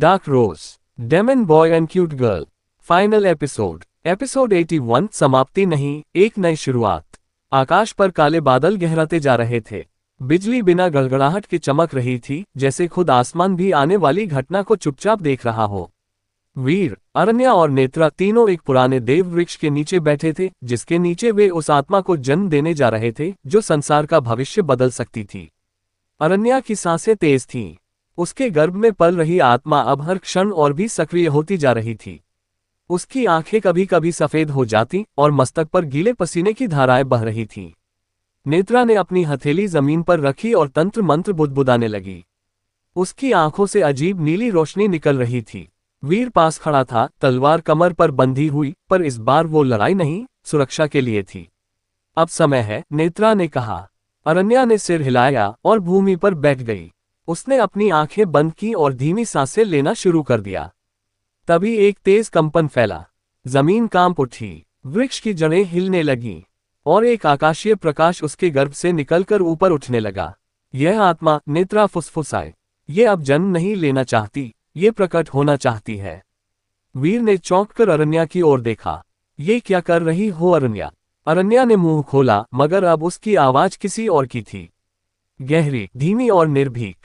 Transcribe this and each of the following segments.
Dark rose, demon boy and cute girl, final episode. Episode 81 समाप्ति नहीं, एक नई शुरुआत। आकाश पर काले बादल गहराते जा रहे थे। बिजली बिना गड़गड़ाहट के चमक रही थी, जैसे खुद आसमान भी आने वाली घटना को चुपचाप देख रहा हो। वीर, अरण्या और नेत्रा तीनों एक पुराने देव वृक्ष के नीचे बैठे थे, जिसके नीचे वे उस आत्मा को जन्म देने जा रहे थे जो संसार का भविष्य बदल सकती थी। अरण्या की सांसें तेज थीं। उसके गर्भ में पल रही आत्मा अब हर क्षण और भी सक्रिय होती जा रही थी। उसकी आंखें कभी कभी सफेद हो जाती और मस्तक पर गीले पसीने की धाराएं बह रही थीं। नेत्रा ने अपनी हथेली जमीन पर रखी और तंत्र मंत्र बुदबुदाने लगी। उसकी आंखों से अजीब नीली रोशनी निकल रही थी। वीर पास खड़ा था, तलवार कमर पर बंधी हुई, पर इस बार वो लड़ाई नहीं, सुरक्षा के लिए थी। अब समय है, नेत्रा ने कहा। अरण्या ने सिर हिलाया और भूमि पर बैठ गई। उसने अपनी आंखें बंद की और धीमी सांसें लेना शुरू कर दिया। तभी एक तेज कंपन फैला। जमीन कांप उठी, वृक्ष की जड़ें हिलने लगीं और एक आकाशीय प्रकाश उसके गर्भ से निकलकर ऊपर उठने लगा। यह आत्मा, नेत्रा फुसफुसाए, ये अब जन्म नहीं लेना चाहती, ये प्रकट होना चाहती है। वीर ने चौंककर अरण्या की ओर देखा। ये क्या कर रही हो अरण्या? अरण्या ने मुंह खोला, मगर अब उसकी आवाज किसी और की थी, गहरी, धीमी और निर्भीक।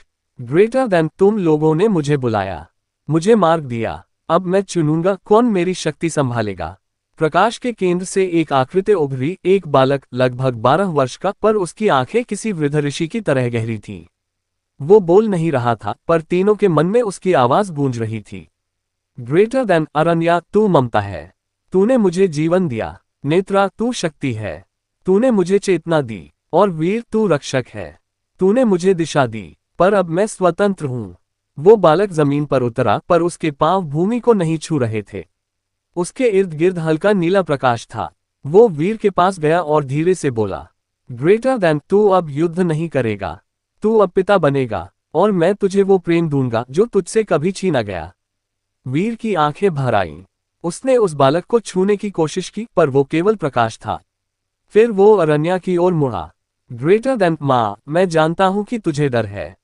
ग्रेटर देन, तुम लोगों ने मुझे बुलाया, मुझे मार्ग दिया, अब मैं चुनूंगा कौन मेरी शक्ति संभालेगा। प्रकाश के केंद्र से एक आकृति उभरी, एक बालक, लगभग 12 वर्ष का, पर उसकी आंखें किसी वृद्ध ऋषि की तरह गहरी थीं। वो बोल नहीं रहा था, पर तीनों के मन में उसकी आवाज गूंज रही थी। ग्रेटर देन, अरण्या, तू ममता है, तूने मुझे जीवन दिया। नेत्रा, तू शक्ति है, तूने मुझे चेतना दी। और वीर, तू रक्षक है, तूने मुझे दिशा दी। पर अब मैं स्वतंत्र हूं। वो बालक जमीन पर उतरा, पर उसके पांव भूमि को नहीं छू रहे थे। उसके इर्द गिर्द हल्का नीला प्रकाश था। वो वीर के पास गया और धीरे से बोला, ग्रेटर देन, तू अब युद्ध नहीं करेगा, तू अब पिता बनेगा, और मैं तुझे वो प्रेम दूंगा जो तुझसे कभी छीना गया। वीर की आंखें भर आईं। उसने उस बालक को छूने की कोशिश की, पर वो केवल प्रकाश था। फिर वो अरण्या की ओर मुड़ा। ग्रेटर देन, माँ, मैं जानता हूं कि तुझे डर है,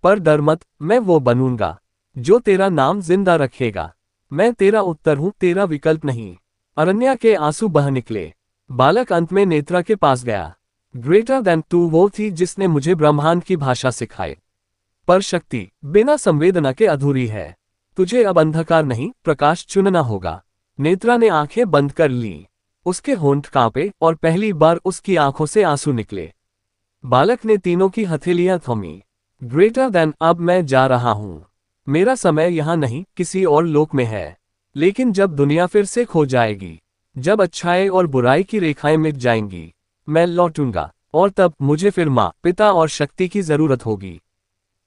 पर डर मत, मैं वो बनूंगा जो तेरा नाम जिंदा रखेगा। मैं तेरा उत्तर हूं, तेरा विकल्प नहीं। अरण्या के आंसू बह निकले। बालक अंत में नेत्रा के पास गया। ग्रेटर देन, तू वो थी जिसने मुझे ब्रह्मांड की भाषा सिखाई, पर शक्ति बिना संवेदना के अधूरी है। तुझे अब अंधकार नहीं, प्रकाश चुनना होगा। नेत्रा ने आंखें बंद कर लीं। उसके होंठ कांपे और पहली बार उसकी आंखों से आंसू निकले। बालक ने तीनों की हथेलियां थमी। ग्रेटर देन, अब मैं जा रहा हूं। मेरा समय यहां नहीं, किसी और लोक में है। लेकिन जब दुनिया फिर से खो जाएगी, जब अच्छाई और बुराई की रेखाएं मिट जाएंगी, मैं लौटूंगा, और तब मुझे फिर माँ, पिता और शक्ति की जरूरत होगी।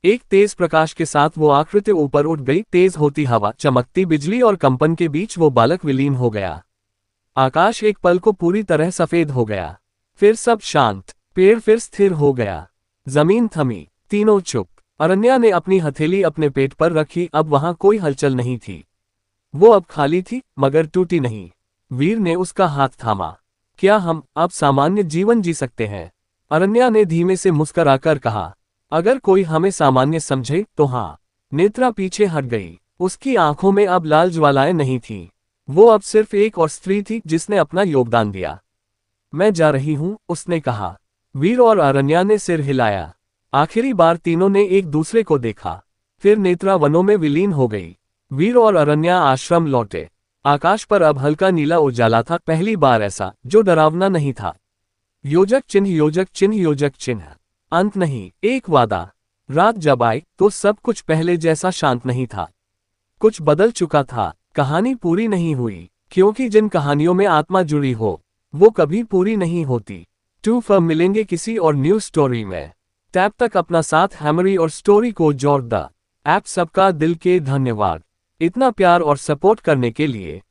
एक तेज प्रकाश के साथ वो आकृति ऊपर उठ गई। तेज होती हवा, चमकती बिजली और कंपन के बीच वो बालक विलीन हो गया। आकाश एक पल को पूरी तरह सफेद हो गया। फिर सब शांत। पेड़ फिर स्थिर हो गया। जमीन थमी। तीनों चुप। अरण्या ने अपनी हथेली अपने पेट पर रखी। अब वहां कोई हलचल नहीं थी। वो अब खाली थी, मगर टूटी नहीं। वीर ने उसका हाथ थामा। क्या हम अब सामान्य जीवन जी सकते हैं? अरण्या ने धीमे से मुस्कुराकर कहा, अगर कोई हमें सामान्य समझे तो हाँ। नेत्रा पीछे हट गई। उसकी आंखों में अब लाल ज्वालाएं नहीं थीं। वो अब सिर्फ एक और स्त्री थी जिसने अपना योगदान दिया। मैं जा रही हूं, उसने कहा। वीर और अरण्या ने सिर हिलाया। आखिरी बार तीनों ने एक दूसरे को देखा। फिर नेत्रा वनों में विलीन हो गई। वीर और अरण्या आश्रम लौटे। आकाश पर अब हल्का नीला उजाला था, पहली बार ऐसा जो डरावना नहीं था। योजक चिन्ह, योजक चिन्ह, योजक चिन्ह। अंत नहीं, एक वादा। रात जब आई तो सब कुछ पहले जैसा शांत नहीं था। कुछ बदल चुका था। कहानी पूरी नहीं हुई, क्योंकि जिन कहानियों में आत्मा जुड़ी हो वो कभी पूरी नहीं होती। टू फर मिलेंगे किसी और न्यू स्टोरी में। तब तक अपना साथ हैमरी और स्टोरी को जोड़ द ऐप। सबका दिल के धन्यवाद। इतना प्यार और सपोर्ट करने के लिए।